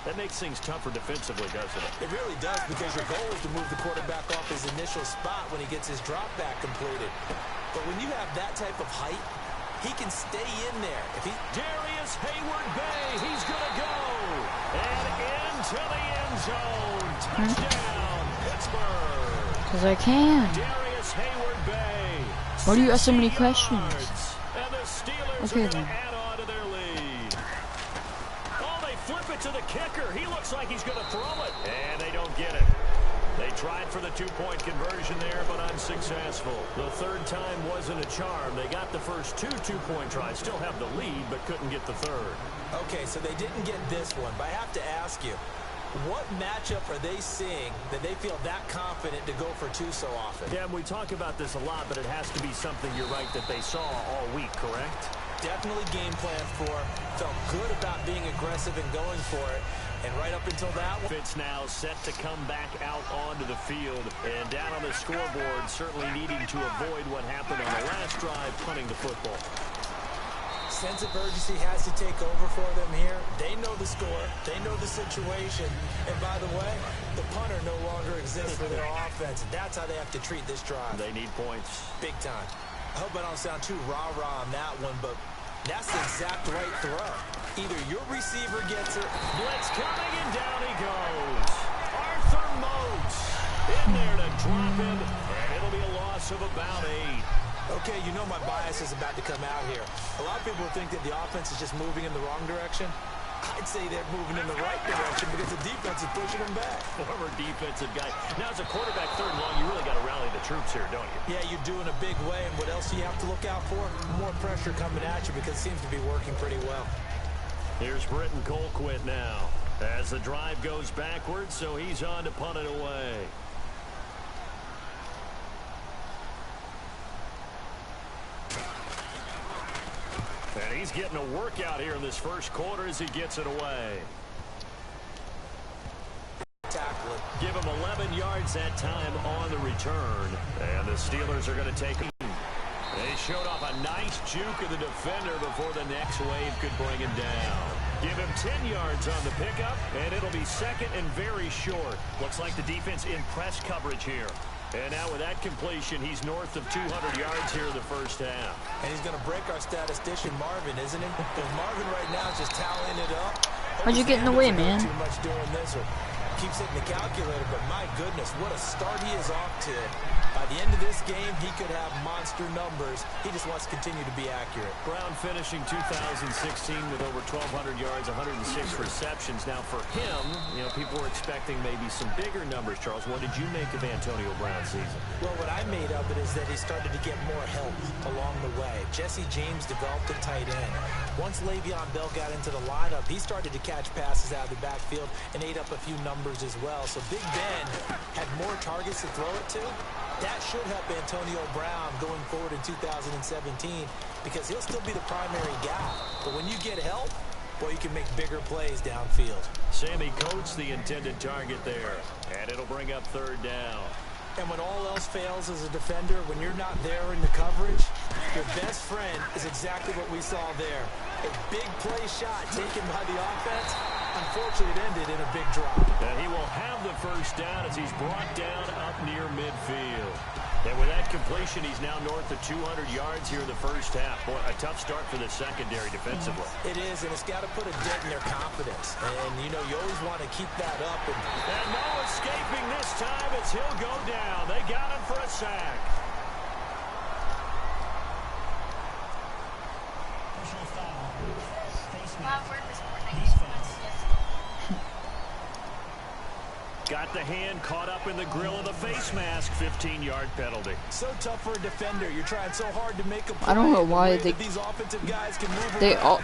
That makes things tougher defensively, doesn't it? It really does, because your goal is to move the quarterback off his initial spot when he gets his drop back completed. But when you have that type of height, he can stay in there. Darius Hayward-Bay, he's going to go. And into the end zone. Touchdown, Pittsburgh. Because I can. Darius Hayward-Bay. Why do you ask so many questions? And the Steelers Okay, are going then. to add on to their lead. Oh, they flip it to the kicker. He looks like he's going to throw it. And they don't get it. They tried for the two-point conversion there, but unsuccessful. The third time wasn't a charm. They got the first two-point tries. Still have the lead, but couldn't get the third. Okay, so they didn't get this one, but I have to ask you, what matchup are they seeing that they feel that confident to go for two so often? Yeah, we talk about this a lot, but it has to be something, you're right, that they saw all week, correct? Definitely game plan for, felt good about being aggressive and going for it. And right up until that one, Fitz now set to come back out onto the field. And down on the scoreboard, certainly needing to avoid what happened on the last drive, punting the football. sense of urgency has to take over for them here. They know the score. They know the situation. And by the way, the punter no longer exists for their offense. That's how they have to treat this drive. They need points. Big time. I hope I don't sound too rah-rah on that one, but that's the exact right throw. Either your receiver gets it. Blitz coming, and down he goes. Arthur Moats in there to drop him, and it'll be a loss of about 8. Okay, you know my bias is about to come out here. A lot of people think that the offense is just moving in the wrong direction. I'd say they're moving in the right direction because the defense is pushing them back. Former defensive guy. Now, as a quarterback, third and long, you really got to rally the troops here, don't you? Yeah, you do in a big way. And what else do you have to look out for? More pressure coming at you because it seems to be working pretty well. Here's Britton Colquitt now as the drive goes backwards, so he's on to punt it away. And he's getting a workout here in this first quarter as he gets it away. Tackle it. Give him 11 yards that time on the return. And the Steelers are going to take him. They showed off a nice juke of the defender before the next wave could bring him down. Give him 10 yards on the pickup, and it'll be second and very short. Looks like the defense in press coverage here. And now with that completion, he's north of 200 yards here in the first half. And he's going to break our statistician Marvin, isn't he? Because Marvin right now is just tallying it up. How'd you get in the way, man? Too much doing this or keeps hitting the calculator, but my goodness, what a start he is off to. By the end of this game, he could have monster numbers. He just wants to continue to be accurate. Brown finishing 2016 with over 1,200 yards, 106 receptions. Now for him, you know, people were expecting maybe some bigger numbers, Charles. What did you make of Antonio Brown's season? Well, what I made of it is that he started to get more help along the way. Jesse James developed a tight end. Once Le'Veon Bell got into the lineup, he started to catch passes out of the backfield and ate up a few numbers as well. So Big Ben had more targets to throw it to. That should help Antonio Brown going forward in 2017 because he'll still be the primary guy. But when you get help, boy, you can make bigger plays downfield. Sammy Coates, the intended target there. And it'll bring up third down. And when all else fails as a defender, when you're not there in the coverage, your best friend is exactly what we saw there. A big play shot taken by the offense. Unfortunately, it ended in a big drop. And he will have the first down as he's brought down up near midfield. And with that completion, he's now north of 200 yards here in the first half. Boy, a tough start for the secondary defensively. It is, and it's got to put a dent in their confidence. And, you know, you always want to keep that up. And no escaping this time as he'll go down. They got him for a sack. Got the hand caught up in the grill of the face mask. 15-yard penalty. So tough for a defender. You're trying so hard to make a play. I don't know why these offensive guys can move they around. all.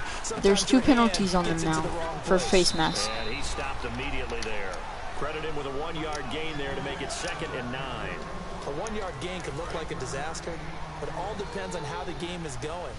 There's Sometimes 2 your penalties on hand them gets now into the wrong for place. face masks. And he stopped immediately there. Credit him with a 1-yard gain there to make it 2nd and 9. A 1-yard gain could look like a disaster, but it all depends on how the game is going.